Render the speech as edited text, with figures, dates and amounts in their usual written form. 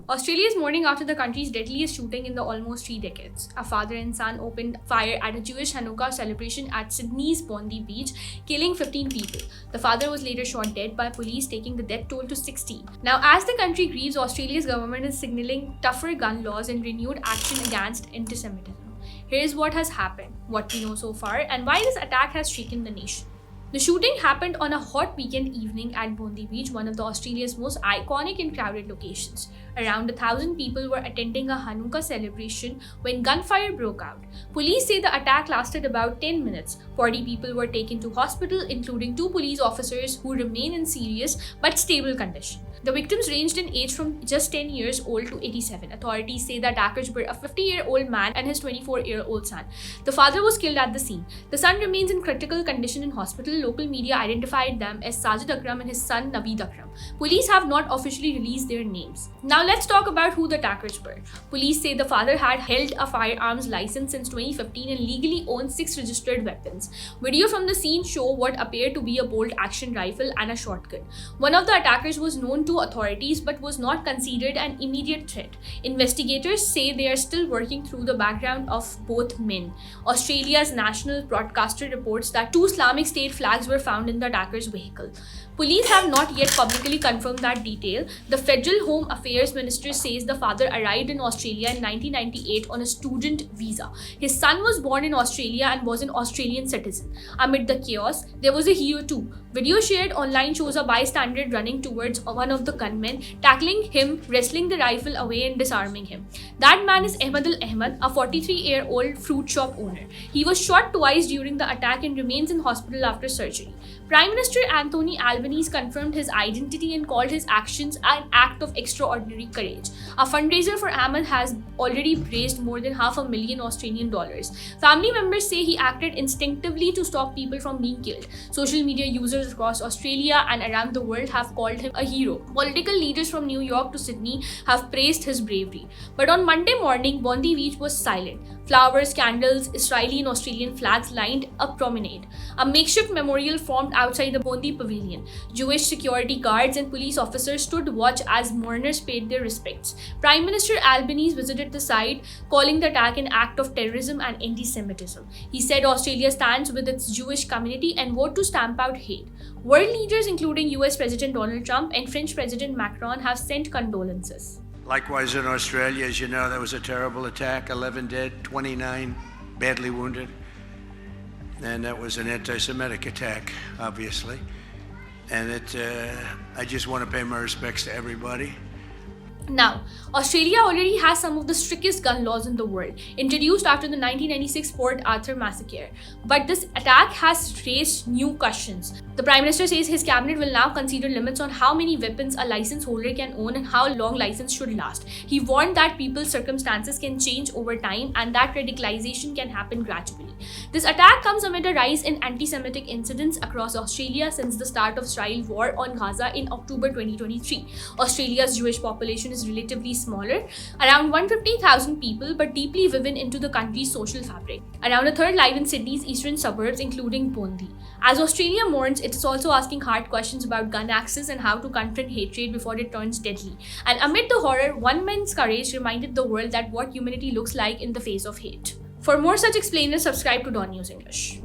Australia is mourning after the country's deadliest shooting in the almost 3 decades. A father and son opened fire at a Jewish Hanukkah celebration at Sydney's Bondi beach, killing 15 people. The father was later shot dead by police, taking the death toll to 16. Now, as the country grieves, Australia's government is signaling tougher gun laws and renewed action against anti-Semitism. Here is what has happened, what we know so far, and why this attack has shaken the nation. The shooting happened on a hot weekend evening at Bondi Beach, one of Australia's most iconic and crowded locations. Around 1,000 people were attending a Hanukkah celebration when gunfire broke out. Police say the attack lasted about 10 minutes. 40 people were taken to hospital, including 2 police officers who remain in serious but stable condition. The victims ranged in age from just 10 years old to 87. Authorities say the attackers were a 50-year-old man and his 24-year-old son. The father was killed at the scene. The son remains in critical condition in hospital. Local media identified them as Sajid Akram and his son Naveed Akram. Police have not officially released their names. Now let's talk about who the attackers were. Police say the father had held a firearms license since 2015 and legally owned 6 registered weapons. Video from the scene show what appeared to be a bolt-action rifle and a shotgun. One of the attackers was known to authorities but was not considered an immediate threat. Investigators say they are still working through the background of both men. Australia's national broadcaster reports that 2 Islamic State flags were found in the attacker's vehicle. Police have not yet publicly confirmed that detail. The Federal Home Affairs Minister says the father arrived in Australia in 1998 on a student visa. His son was born in Australia and was an Australian citizen. Amid the chaos, there was a hero too. Video shared online shows a bystander running towards one of the gunmen, tackling him, wresting the rifle away and disarming him. That man is Ahmed Al-Ahmed, a 43-year-old fruit shop owner. He was shot twice during the attack and remains in hospital after surgery. Prime Minister Anthony Albanese confirmed his identity and called his actions an act of extraordinary courage. A fundraiser for Ahmed has already raised more than $500,000 Australian dollars. Family members say he acted instinctively to stop people from being killed. Social media users across Australia and around the world have called him a hero. Political leaders from New York to Sydney have praised his bravery. But on Monday morning, Bondi Beach was silent. Flowers, candles, Israeli and Australian flags lined a promenade. A makeshift memorial formed outside the Bondi Pavilion. Jewish security guards and police officers stood watch as mourners paid their respects. Prime Minister Albanese visited the site, calling the attack an act of terrorism and anti-Semitism. He said Australia stands with its Jewish community and vote to stamp out hate. World leaders including US President Donald Trump and French President Macron have sent condolences. Likewise in Australia, as you know, there was a terrible attack, 11 dead, 29 badly wounded. And that was an anti-Semitic attack, obviously. And I just want to pay my respects to everybody. Now, Australia already has some of the strictest gun laws in the world, introduced after the 1996 Port Arthur massacre. But this attack has raised new questions. The Prime Minister says his cabinet will now consider limits on how many weapons a license holder can own and how long license should last. He warned that people's circumstances can change over time and that radicalization can happen gradually. This attack comes amid a rise in anti-Semitic incidents across Australia since the start of Israel war on Gaza in October 2023. Australia's Jewish population is relatively smaller, around 150,000 people, but deeply woven into the country's social fabric. Around a third live in Sydney's eastern suburbs, including Bondi. As Australia mourns, it is also asking hard questions about gun access and how to confront hatred before it turns deadly. And amid the horror, one man's courage reminded the world that what humanity looks like in the face of hate. For more such explainers, subscribe to DawnNews English.